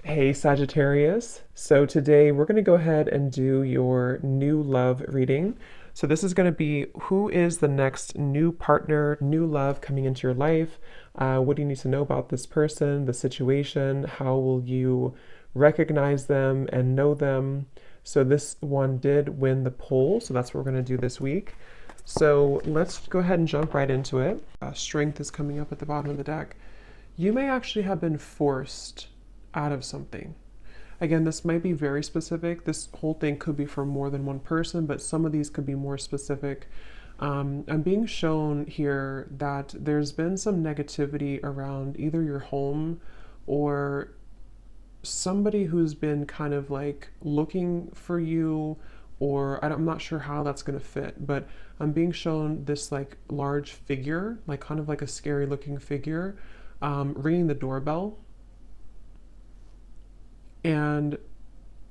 Hey Sagittarius. So today we're going to go ahead and do your new love reading. So this is going to be who is the next new partner, new love coming into your life? What do you need to know about this person, the situation? How will you recognize them and know them? So this one did win the poll, so that's what we're going to do this week. So let's go ahead and jump right into it. Strength is coming up at the bottom of the deck. You may actually have been forced out of something. Again, this might be very specific. This whole thing could be for more than one person, but some of these could be more specific. I'm being shown here that there's been some negativity around either your home or somebody who's been kind of like looking for you, or I'm not sure how that's going to fit, but I'm being shown this like large figure, like kind of like a scary looking figure, ringing the doorbell. And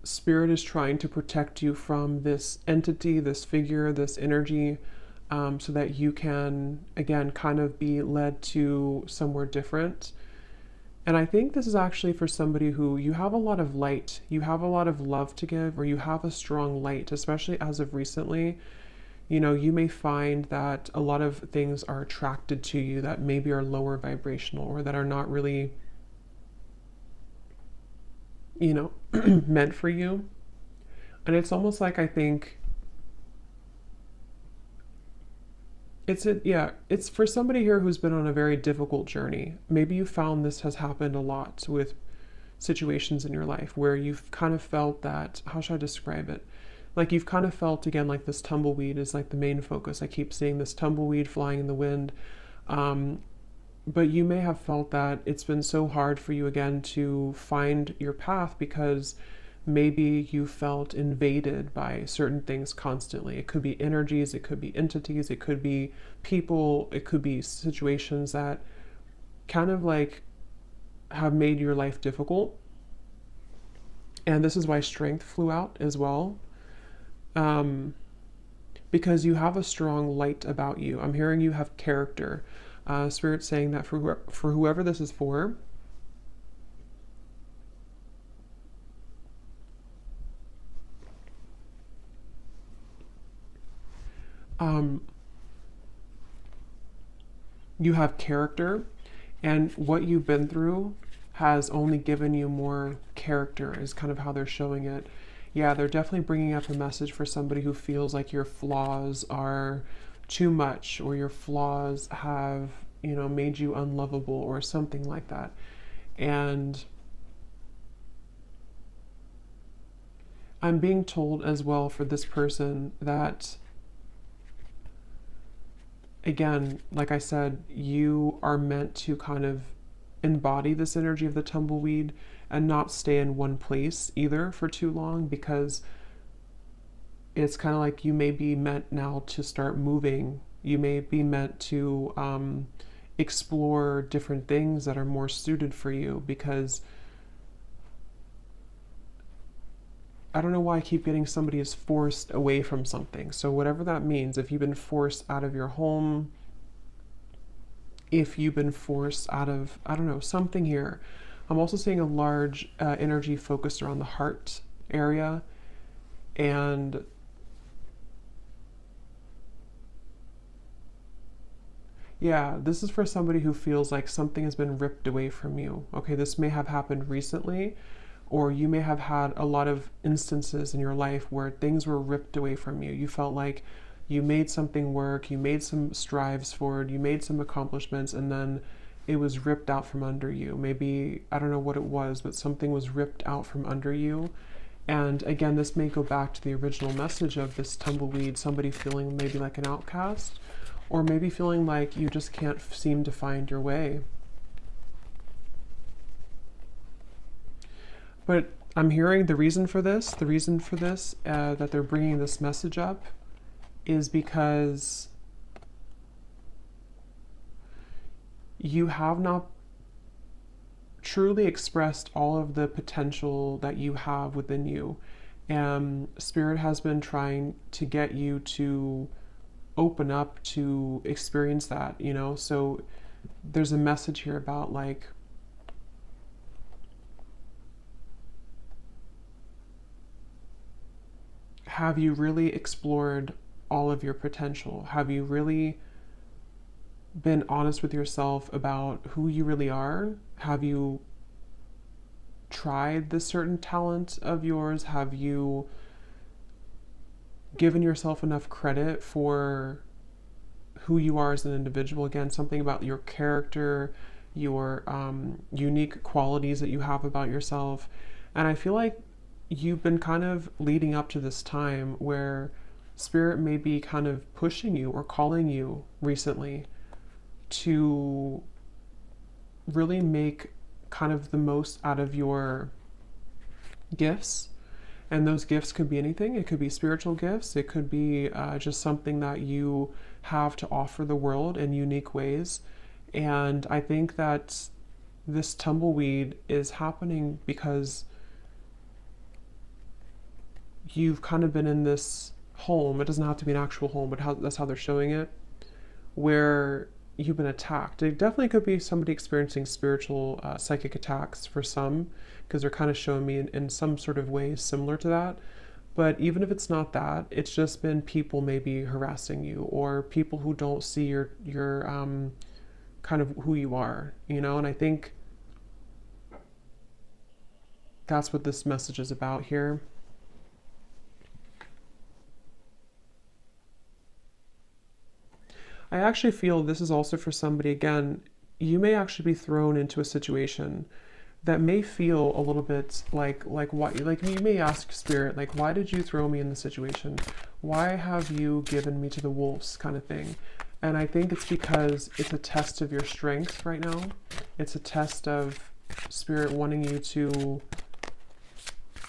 spirit is trying to protect you from this entity, this figure, this energy, so that you can, again, kind of be led to somewhere different. And I think this is actually for somebody who you have a lot of light, you have a lot of love to give, or you have a strong light, especially as of recently. You know, you may find that a lot of things are attracted to you that maybe are lower vibrational or that are not really, you know, meant for you. And it's almost like I think it's for somebody here who's been on a very difficult journey. Maybe you found this has happened a lot with situations in your life where you've kind of felt that, how should I describe it? Like you've kind of felt again like this tumbleweed is like the main focus. I keep seeing this tumbleweed flying in the wind. Um, but you may have felt that it's been so hard for you again to find your path because maybe you felt invaded by certain things constantly. It could be energies, it could be entities, it could be people, it could be situations that kind of like have made your life difficult. And this is why strength flew out as well. Um, because you have a strong light about you. I'm hearing you have character. Spirit saying that for whoever this is for, um, you have character, and what you've been through has only given you more character, is kind of how they're showing it. Yeah, they're definitely bringing up a message for somebody who feels like your flaws are too much or your flaws have, you know, made you unlovable or something like that. And I'm being told as well for this person that, again, like I said, you are meant to kind of embody this energy of the tumbleweed and not stay in one place either for too long, because it's kind of like you may be meant now to start moving. You may be meant to explore different things that are more suited for you, because I don't know why I keep getting somebody is forced away from something. So whatever that means, if you've been forced out of your home, if you've been forced out of, I don't know, something here. I'm also seeing a large energy focused around the heart area. And yeah, this is for somebody who feels like something has been ripped away from you. Okay, this may have happened recently, or you may have had a lot of instances in your life where things were ripped away from you. You felt like you made something work, you made some strives forward, you made some accomplishments, and then it was ripped out from under you. Maybe, I don't know what it was, but something was ripped out from under you. And again, this may go back to the original message of this tumbleweed, somebody feeling maybe like an outcast, or maybe feeling like you just can't seem to find your way. But I'm hearing the reason for this, that they're bringing this message up is because you have not truly expressed all of the potential that you have within you. And Spirit has been trying to get you to open up to experience that, you know? So there's a message here about like have you really explored all of your potential? Have you really been honest with yourself about who you really are? Have you tried this certain talent of yours? Have you given yourself enough credit for who you are as an individual? Again, something about your character, your unique qualities that you have about yourself. And I feel like you've been kind of leading up to this time where spirit may be kind of pushing you or calling you recently to really make kind of the most out of your gifts. And those gifts could be anything. It could be spiritual gifts. It could be just something that you have to offer the world in unique ways. And I think that this tumbleweed is happening because you've kind of been in this home. It doesn't have to be an actual home, but that's how they're showing it, where you've been attacked. It definitely could be somebody experiencing spiritual psychic attacks for some, because they're kind of showing me in some sort of way similar to that. But even if it's not that, it's just been people maybe harassing you, or people who don't see your kind of who you are, you know. And I think that's what this message is about here. I actually feel this is also for somebody, again, you may actually be thrown into a situation that may feel a little bit like why, like you may ask spirit, like, why did you throw me in this situation? Why have you given me to the wolves, kind of thing? And I think it's because it's a test of your strength right now. It's a test of spirit wanting you to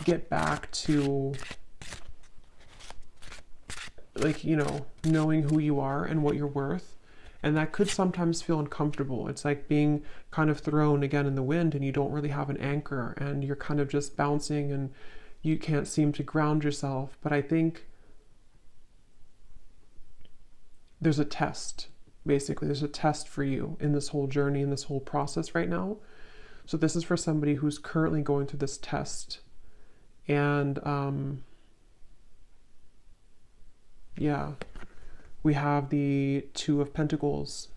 get back to, like, you know, knowing who you are and what you're worth. And that could sometimes feel uncomfortable. It's like being kind of thrown again in the wind and you don't really have an anchor and you're kind of just bouncing and you can't seem to ground yourself. But I think there's a test, basically. There's a test for you in this whole journey, in this whole process right now. So this is for somebody who's currently going through this test. And yeah, we have the Two of Pentacles.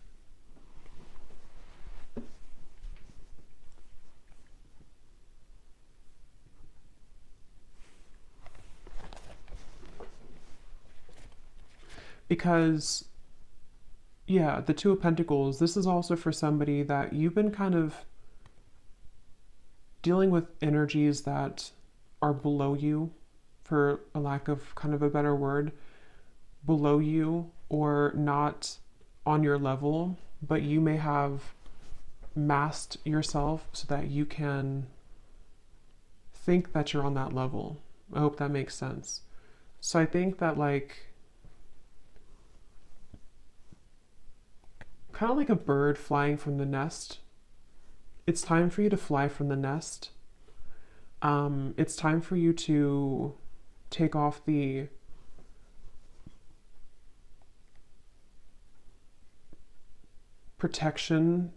Because, yeah, the Two of Pentacles, this is also for somebody that you've been kind of dealing with energies that are below you, for a lack of kind of a better word, below you or not on your level, but you may have masked yourself so that you can think that you're on that level. I hope that makes sense. So I think that, like, kind of like a bird flying from the nest, it's time for you to fly from the nest. It's time for you to take off the protection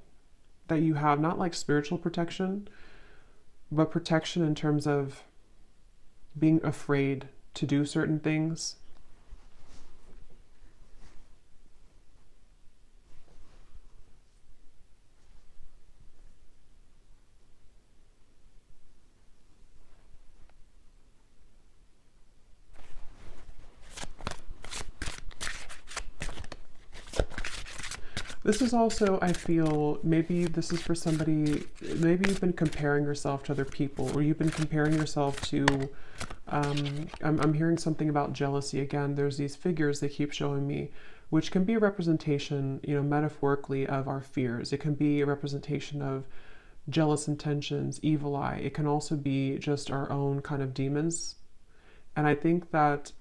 that you have, not like spiritual protection, but protection in terms of being afraid to do certain things. This is also, I feel, maybe this is for somebody, maybe you've been comparing yourself to other people, or you've been comparing yourself to, I'm hearing something about jealousy again. There's these figures they keep showing me, which can be a representation, you know, metaphorically of our fears. It can be a representation of jealous intentions, evil eye. It can also be just our own kind of demons. And I think that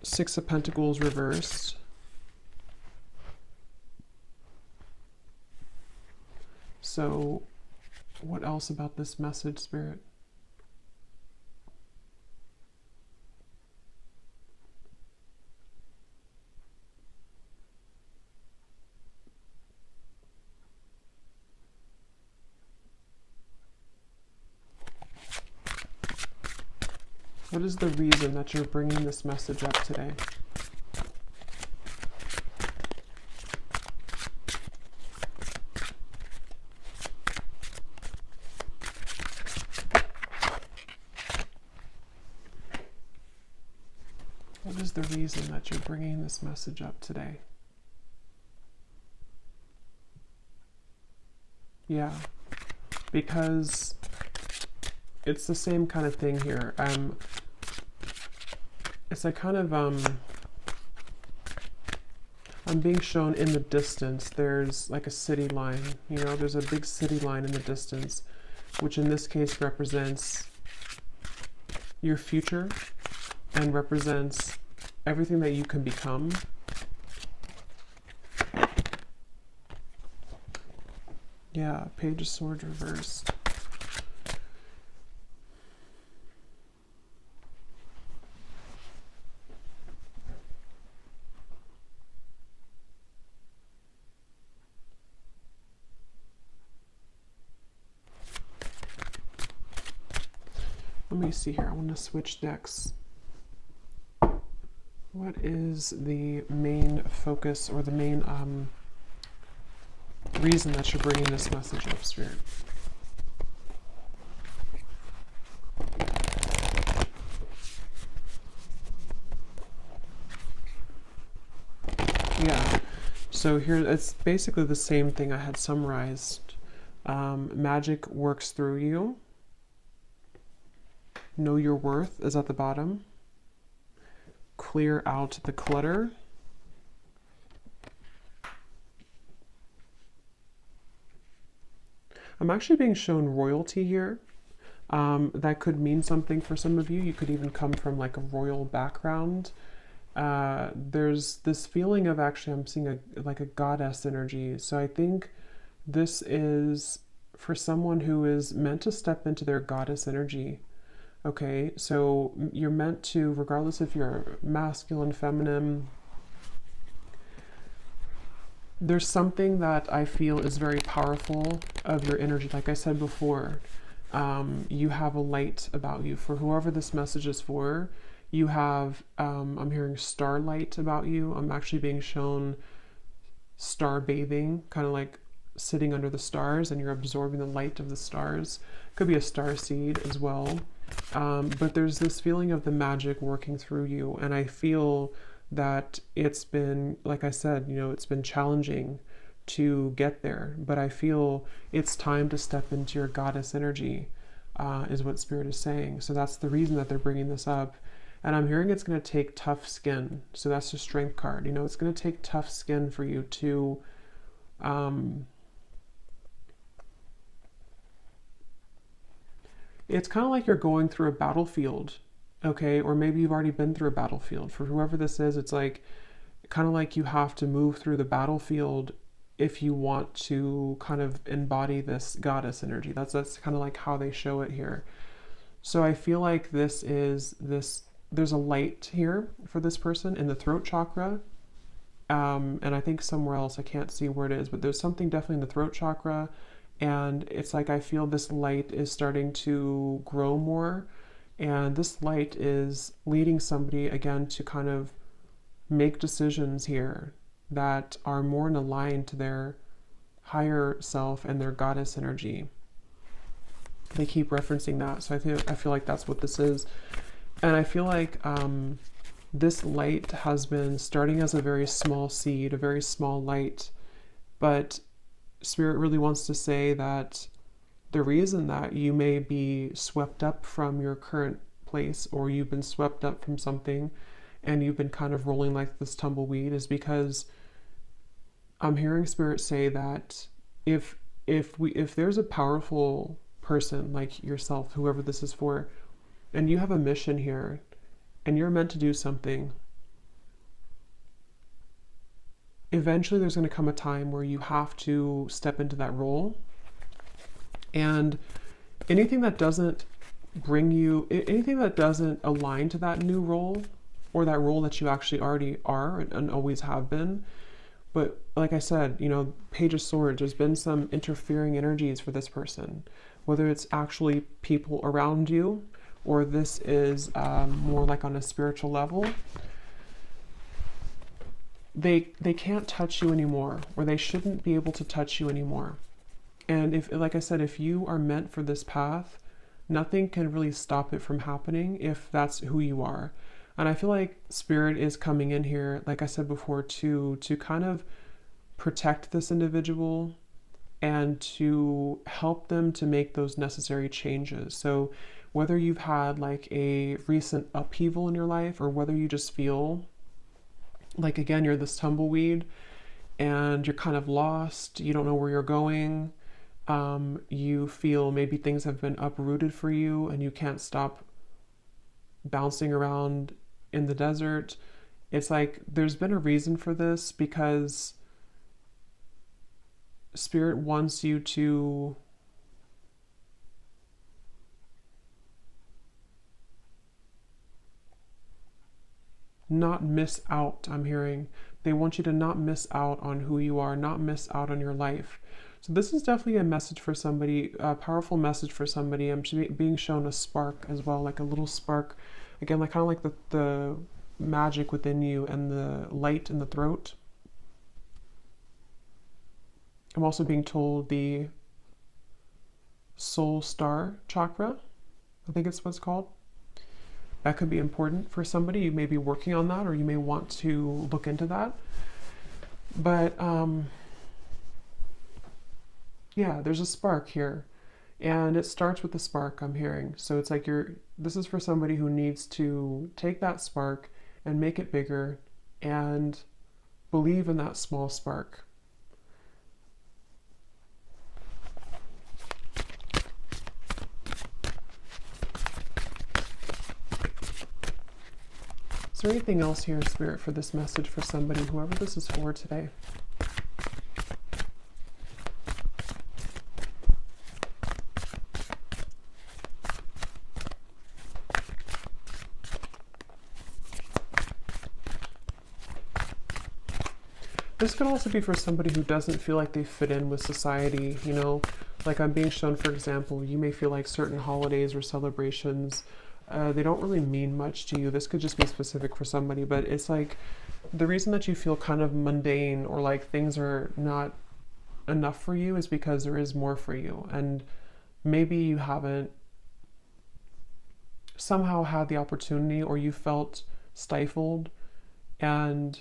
Six of Pentacles reversed. So what else about this message, Spirit? What is the reason that you're bringing this message up today? What is the reason that you're bringing this message up today? Yeah, because it's the same kind of thing here. It's like kind of, I'm being shown in the distance, there's like a city line, you know, there's a big city line in the distance, which in this case represents your future and represents everything that you can become. Yeah, Page of Swords reversed. Let me see here. I want to switch decks. What is the main focus or the main reason that you're bringing this message up, Spirit? Yeah. So here, it's basically the same thing I had summarized. Magic works through you. Know your worth is at the bottom. Clear out the clutter. I'm actually being shown royalty here. That could mean something for some of you. You could even come from like a royal background. There's this feeling of, actually I'm seeing like a goddess energy. So I think this is for someone who is meant to step into their goddess energy. Okay, so you're meant to, regardless if you're masculine, feminine, there's something that I feel is very powerful of your energy. Like I said before, you have a light about you. For whoever this message is for, you have, I'm hearing starlight about you. I'm actually being shown star bathing, kind of like sitting under the stars and you're absorbing the light of the stars. Could be a star seed as well. But there's this feeling of the magic working through you. And I feel that it's been, like I said, you know, it's been challenging to get there. But I feel it's time to step into your goddess energy, is what Spirit is saying. So that's the reason that they're bringing this up. And I'm hearing it's going to take tough skin. So that's the Strength card. You know, it's going to take tough skin for you to... it's kind of like you're going through a battlefield, okay? Or maybe you've already been through a battlefield. For whoever this is, it's like kind of like you have to move through the battlefield if you want to kind of embody this goddess energy. That's kind of like how they show it here. So I feel like there's a light here for this person in the throat chakra. And I think somewhere else, I can't see where it is, but there's something definitely in the throat chakra. And it's like I feel this light is starting to grow more. And this light is leading somebody, again, to kind of make decisions here that are more in line to their higher self and their goddess energy. They keep referencing that. So I feel like that's what this is. And I feel like this light has been starting as a very small seed, a very small light, but Spirit really wants to say that the reason that you may be swept up from your current place, or you've been swept up from something and you've been kind of rolling like this tumbleweed, is because I'm hearing Spirit say that if there's a powerful person like yourself, whoever this is for, and you have a mission here and you're meant to do something, eventually there's going to come a time where you have to step into that role. And anything that doesn't bring you, anything that doesn't align to that new role, or that role that you actually already are and always have been. But like I said, you know, Page of Swords, there's been some interfering energies for this person, whether it's actually people around you, or this is more like on a spiritual level, they can't touch you anymore, or they shouldn't be able to touch you anymore. And if, like I said, if you are meant for this path, nothing can really stop it from happening if that's who you are. And I feel like Spirit is coming in here, like I said before, to kind of protect this individual and to help them to make those necessary changes. So whether you've had like a recent upheaval in your life, or whether you just feel like, again, you're this tumbleweed and you're kind of lost, you don't know where you're going, you feel maybe things have been uprooted for you and you can't stop bouncing around in the desert. It's like there's been a reason for this, because Spirit wants you to not miss out. I'm hearing they want you to not miss out on who you are, not miss out on your life. So this is definitely a message for somebody, a powerful message for somebody. I'm being shown a spark as well, like a little spark, again, like kind of like the magic within you and the light in the throat. I'm also being told the soul star chakra, I think it's what's called. That could be important for somebody. You may be working on that, or you may want to look into that. But yeah, there's a spark here, and it starts with the spark, I'm hearing. So it's like this is for somebody who needs to take that spark and make it bigger and believe in that small spark. Is there anything else here, Spirit, for this message for somebody, whoever this is for today? This could also be for somebody who doesn't feel like they fit in with society, you know? Like I'm being shown, for example, you may feel like certain holidays or celebrations, they don't really mean much to you. This could just be specific for somebody, but it's like the reason that you feel kind of mundane, or like things are not enough for you, is because there is more for you. And maybe you haven't somehow had the opportunity, or you felt stifled, and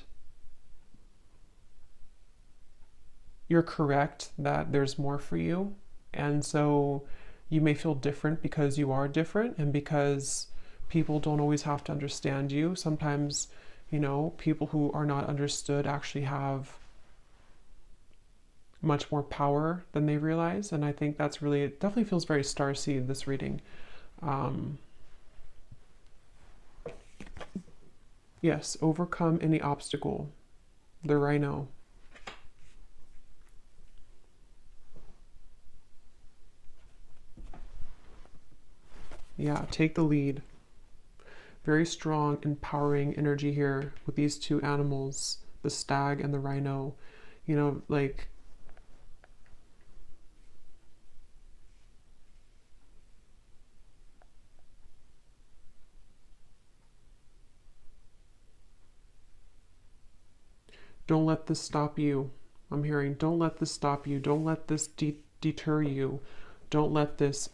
you're correct that there's more for you. And so you may feel different because you are different, and because people don't always have to understand you. Sometimes, you know, people who are not understood actually have much more power than they realize. And I think that's really, it definitely feels very starseed, this reading. Yes, overcome any obstacle. The rhino. Yeah, take the lead. Very strong, empowering energy here with these two animals, the stag and the rhino. You know, like, don't let this stop you. I'm hearing, don't let this stop you. Don't let this deter you. Don't let this,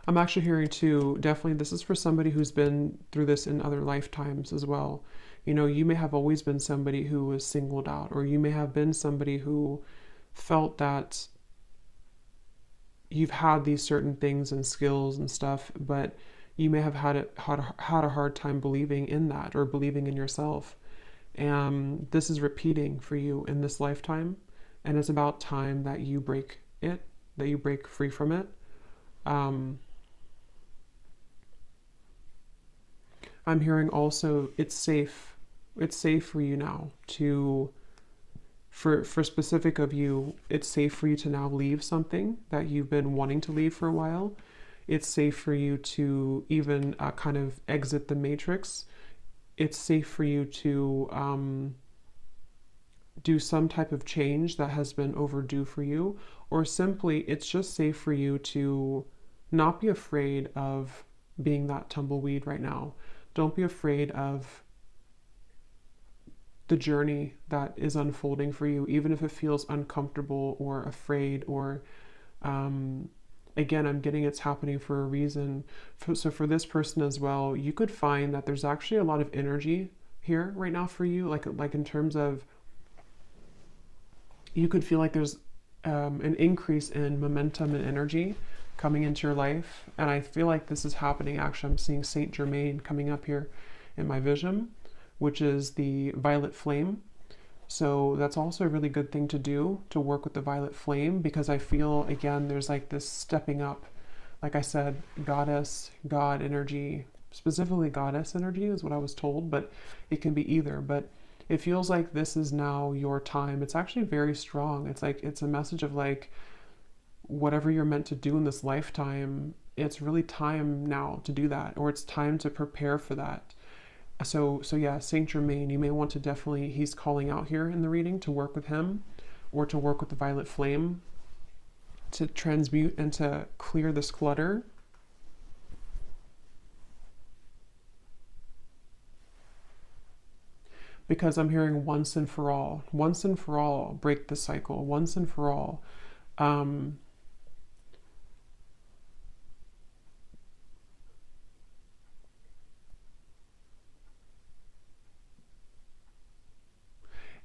I'm actually hearing too, definitely this is for somebody who's been through this in other lifetimes as well. You know, you may have always been somebody who was singled out, or you may have been somebody who felt that you've had these certain things and skills and stuff, but you may have had a hard time believing in that, or believing in yourself. And this is repeating for you in this lifetime, and it's about time that you break it, that you break free from it. I'm hearing also it's safe. It's safe for you now to, for specific of you, it's safe for you to now leave something that you've been wanting to leave for a while. It's safe for you to even kind of exit the matrix. It's safe for you to do some type of change that has been overdue for you, or simply it's just safe for you to not be afraid of being that tumbleweed right now. Don't be afraid of the journey that is unfolding for you, even if it feels uncomfortable or afraid or um, again, I'm getting it's happening for a reason. So for this person as well, you could find that there's actually a lot of energy here right now for you, like in terms of you could feel like there's an increase in momentum and energy coming into your life. And I feel like this is happening. Actually, I'm seeing Saint Germain coming up here in my vision, which is the violet flame. So that's also a really good thing to do, to work with the violet flame, because I feel, again, there's like this stepping up. Like I said, goddess, God energy, specifically goddess energy is what I was told, but it can be either. But it feels like this is now your time. It's actually very strong. It's like, it's a message of like, whatever you're meant to do in this lifetime, it's really time now to do that, or it's time to prepare for that. So yeah, Saint Germain, you may want to definitely, he's calling out here in the reading to work with him or to work with the violet flame to transmute and to clear this clutter. Because I'm hearing once and for all, break the cycle, once and for all. Um,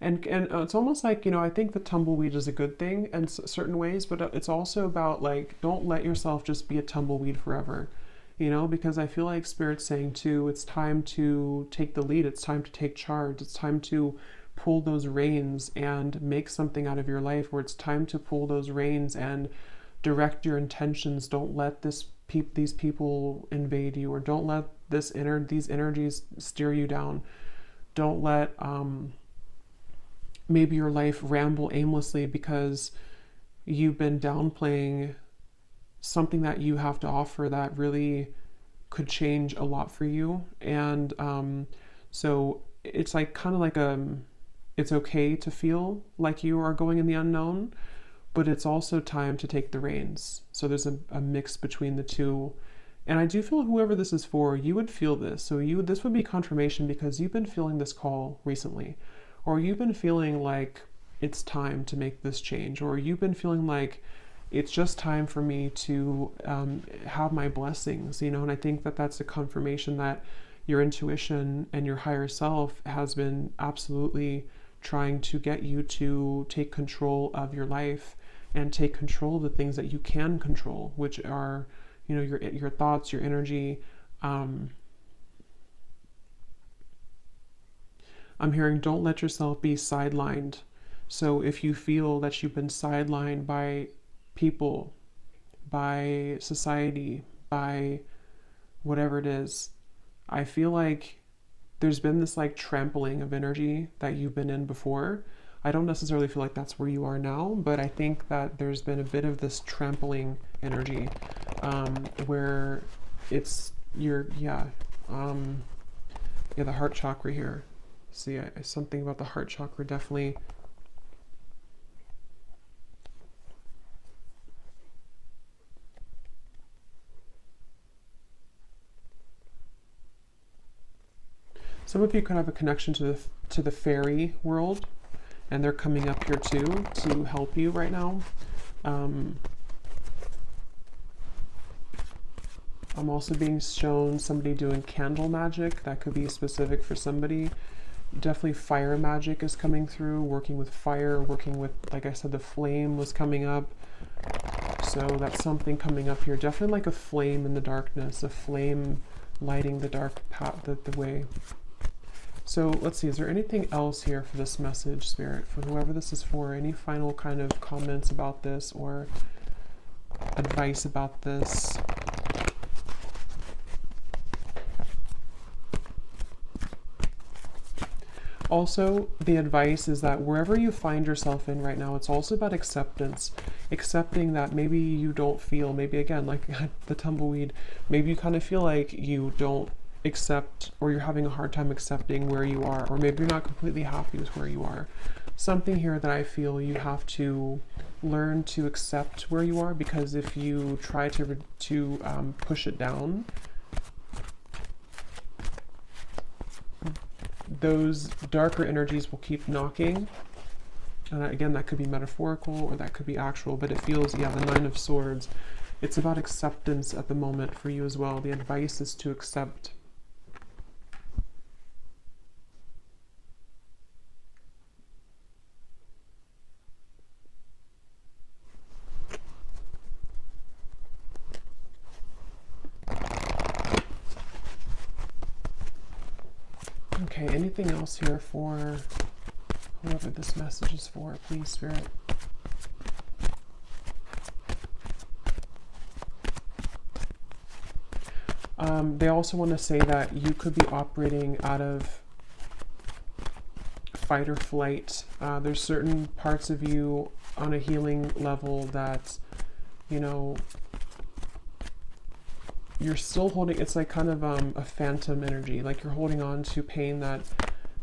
and it's almost like, I think the tumbleweed is a good thing in certain ways, but it's also about like, don't let yourself just be a tumbleweed forever, because I feel like Spirit's saying too, it's time to take the lead, it's time to take charge, it's time to pull those reins and make something out of your life, where it's time to pull those reins and direct your intentions. Don't let these people invade you, or don't let these energies steer you down. Don't let maybe your life ramble aimlessly because you've been downplaying something that you have to offer that really could change a lot for you. And so it's like kind of like it's okay to feel like you are going in the unknown, but it's also time to take the reins. So there's a mix between the two. And I do feel whoever this is for, you would feel this. So this would be confirmation because you've been feeling this call recently, or you've been feeling like it's time to make this change, or you've been feeling like it's just time for me to have my blessings, and I think that that's a confirmation that your intuition and your higher self has been absolutely trying to get you to take control of your life and take control of the things that you can control, which are, your thoughts, your energy. I'm hearing don't let yourself be sidelined. So if you feel that you've been sidelined by people, by society, by whatever it is, I feel like there's been this like trampling of energy that you've been in before. I don't necessarily feel like that's where you are now, but I think that there's been a bit of this trampling energy where it's the heart chakra here. See, something about the heart chakra definitely. Some of you could have a connection to the fairy world, and they're coming up here too to help you right now. I'm also being shown somebody doing candle magic. That could be specific for somebody. Definitely fire magic is coming through, working with fire, working with, like I said, the flame was coming up. So that's something coming up here. Definitely like a flame in the darkness, a flame lighting the dark path, the way. So let's see, is there anything else here for this message, Spirit, for whoever this is for? Any final kind of comments about this or advice about this? Also, the advice is that wherever you find yourself in right now, it's also about acceptance. Accepting that maybe you don't feel, maybe again, like the tumbleweed, maybe you kind of feel like you don't accept, or you're having a hard time accepting where you are, or maybe you're not completely happy with where you are. Something here that I feel you have to learn to accept where you are, because if you try to push it down, those darker energies will keep knocking. And again, that could be metaphorical or that could be actual, but it feels, yeah, the Nine of Swords. It's about acceptance at the moment for you as well. The advice is to accept. Okay, anything else here for whoever this message is for, please, Spirit? They also want to say that you could be operating out of fight or flight. There's certain parts of you on a healing level that, you know, you're still holding. It's like kind of a phantom energy, like you're holding on to pain that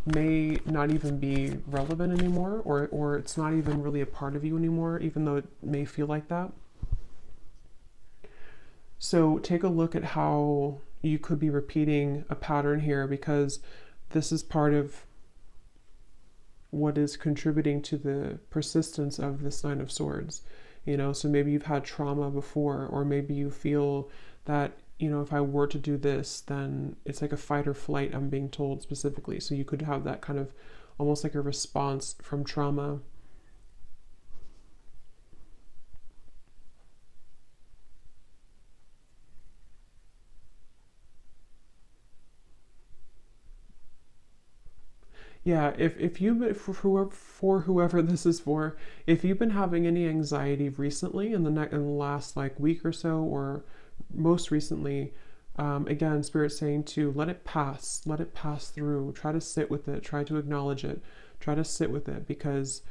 may not even be relevant anymore, or it's not even really a part of you anymore, even though it may feel like that. So take a look at how you could be repeating a pattern here, because this is part of what is contributing to the persistence of this Nine of Swords. You know, so maybe you've had trauma before, or maybe you feel that, you know, if I were to do this, then it's like a fight or flight, I'm being told specifically. So you could have that kind of almost like a response from trauma. Yeah, if you, for whoever this is for, if you've been having any anxiety recently in the last like week or so, or most recently, again, Spirit's saying to let it pass through. Try to sit with it. Try to acknowledge it. Try to sit with it, because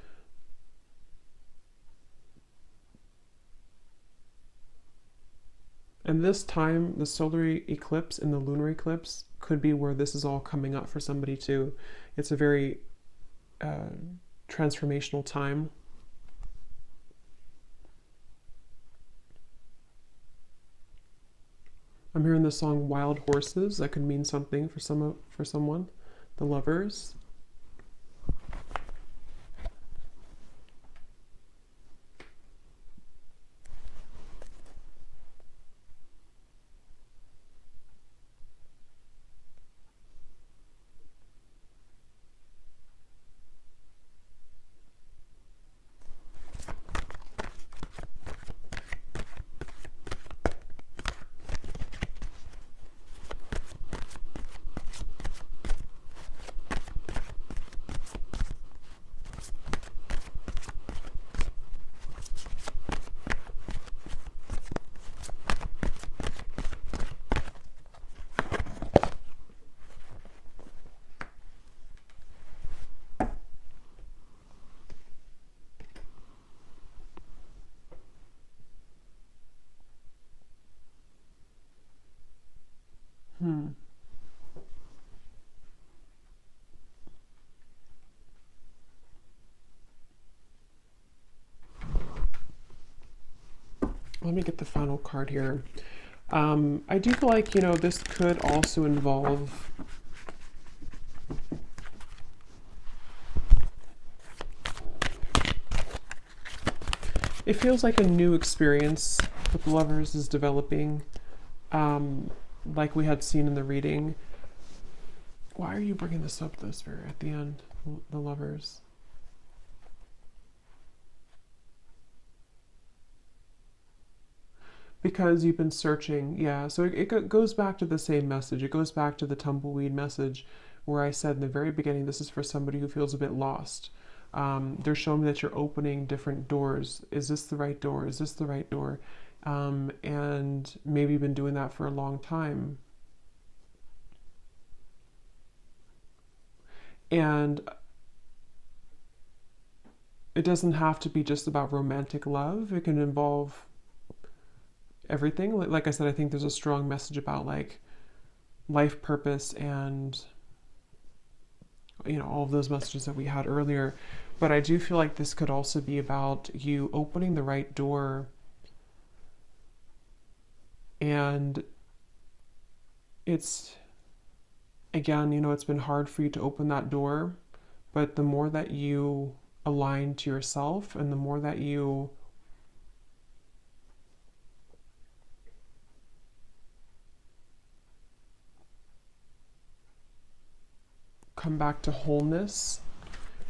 and this time, the solar eclipse and the lunar eclipse could be where this is all coming up for somebody too. It's a very transformational time. I'm hearing the song "Wild Horses." That could mean something for someone. The Lovers. Let me get the final card here. I do feel like, you know, this could also involve it feels like a new experience with the Lovers is developing, like we had seen in the reading. Why are you bringing this up, though, Spirit, at the end? The Lovers. Because you've been searching, yeah. So it goes back to the same message. It goes back to the tumbleweed message, where I said in the very beginning, this is for somebody who feels a bit lost. They're showing me that you're opening different doors. Is this the right door? Is this the right door? And maybe you've been doing that for a long time. And it doesn't have to be just about romantic love. It can involve everything. Like I said, I think there's a strong message about like life purpose and, you know, all of those messages that we had earlier. But I do feel like this could also be about you opening the right door, and it's, again, it's been hard for you to open that door, but the more that you align to yourself and the more that you come back to wholeness,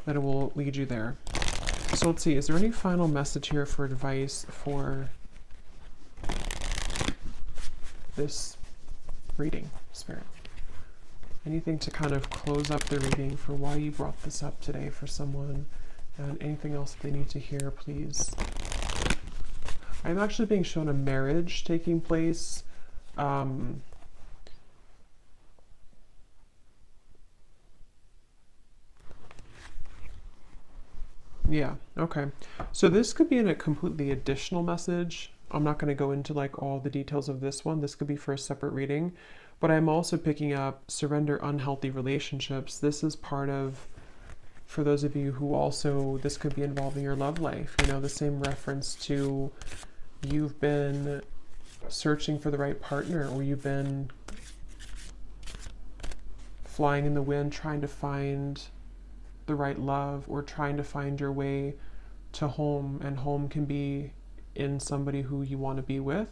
that it will lead you there. So let's see, is there any final message here for advice for this reading, Spirit? Anything to kind of close up the reading for why you brought this up today for someone, and anything else that they need to hear, please. I'm actually being shown a marriage taking place. Yeah, okay. So this could be in a completely additional message. I'm not going to go into like all the details of this one. This could be for a separate reading. But I'm also picking up surrender unhealthy relationships. This is part of, for those of you who also, this could be involving your love life. The same reference to you've been searching for the right partner, or you've been flying in the wind trying to find the right love, or trying to find your way to home. And home can be in somebody who you want to be with.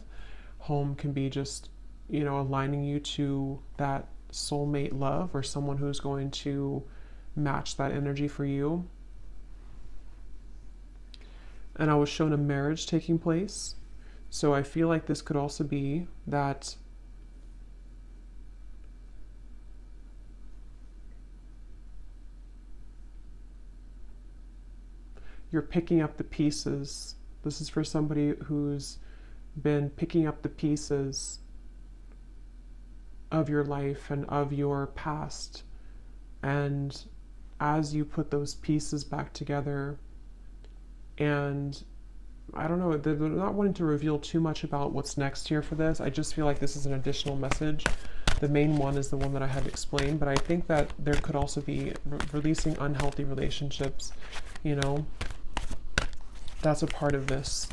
Home can be just, aligning you to that soulmate love, or someone who's going to match that energy for you. And I was shown a marriage taking place. So I feel like this could also be that you're picking up the pieces. This is for somebody who's been picking up the pieces of your life and of your past. And as you put those pieces back together, and I don't know, they're not wanting to reveal too much about what's next here for this. I just feel like this is an additional message. The main one is the one that I had explained, but I think that there could also be releasing unhealthy relationships, that's a part of this.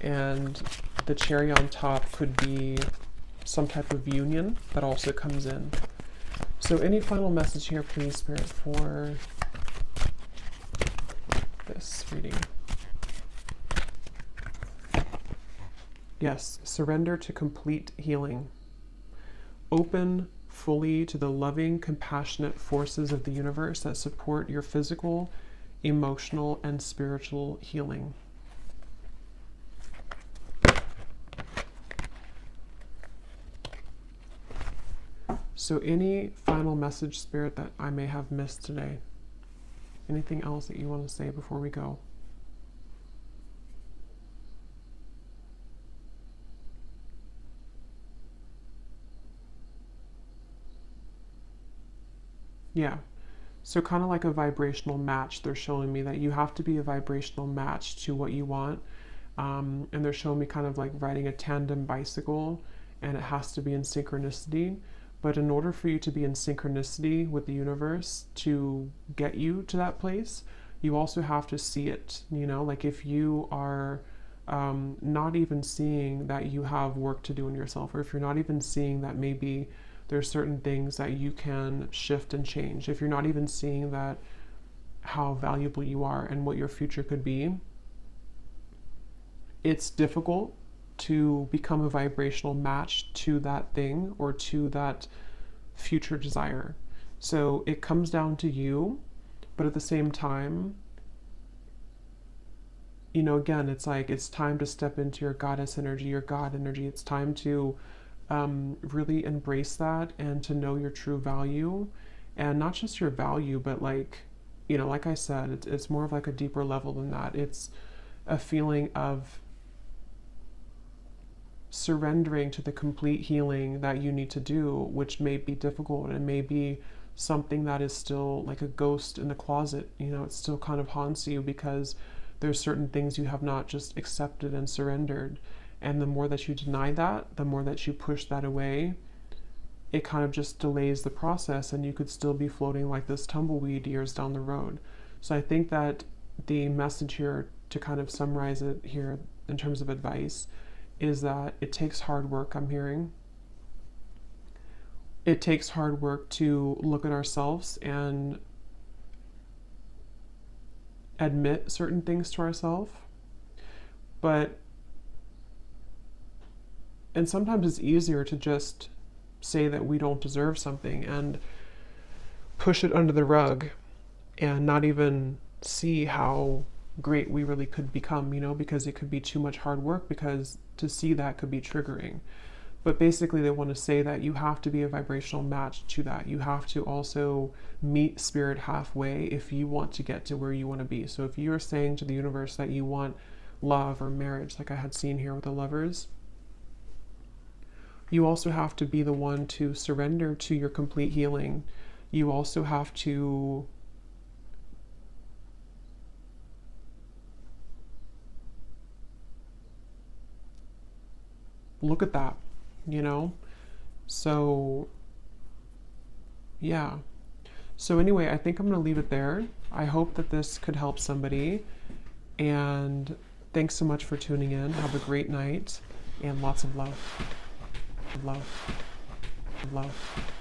And the cherry on top could be some type of union that also comes in. So any final message here, please, Spirit, for this reading? Yes, surrender to complete healing. Open fully to the loving, compassionate forces of the universe that support your physical, emotional, and spiritual healing. So any final message, Spirit, that I may have missed today? Anything else that you want to say before we go? Yeah. So kind of like a vibrational match. They're showing me that you have to be a vibrational match to what you want. And they're showing me kind of like riding a tandem bicycle, and it has to be in synchronicity. But in order for you to be in synchronicity with the universe to get you to that place, you also have to see it. Like if you are not even seeing that you have work to do in yourself, or if you're not even seeing that maybe there's certain things that you can shift and change, if you're not even seeing that how valuable you are and what your future could be, it's difficult to become a vibrational match to that thing or to that future desire. So it comes down to you, but at the same time, again, it's like it's time to step into your goddess energy, your God energy. It's time to really embrace that and to know your true value, and not just your value, but like I said, it's more of like a deeper level than that. It's a feeling of surrendering to the complete healing that you need to do, which may be difficult and may be something that is still like a ghost in the closet. It still kind of haunts you because there's certain things you have not just accepted and surrendered. And the more that you deny that, the more that you push that away, it kind of just delays the process, and you could still be floating like this tumbleweed years down the road. So I think that the message here, to kind of summarize it here in terms of advice, is that it takes hard work, I'm hearing. It takes hard work to look at ourselves and admit certain things to ourselves. And sometimes it's easier to just say that we don't deserve something and push it under the rug and not even see how great we really could become, because it could be too much hard work, because to see that could be triggering. But basically, they want to say that you have to be a vibrational match to that. You have to also meet spirit halfway if you want to get to where you want to be. So if you're saying to the universe that you want love or marriage, like I had seen here with the lovers, you also have to be the one to surrender to your complete healing. You also have to look at that, So, yeah. So anyway, I think I'm going to leave it there. I hope that this could help somebody. And thanks so much for tuning in. Have a great night and lots of love. Love. Love.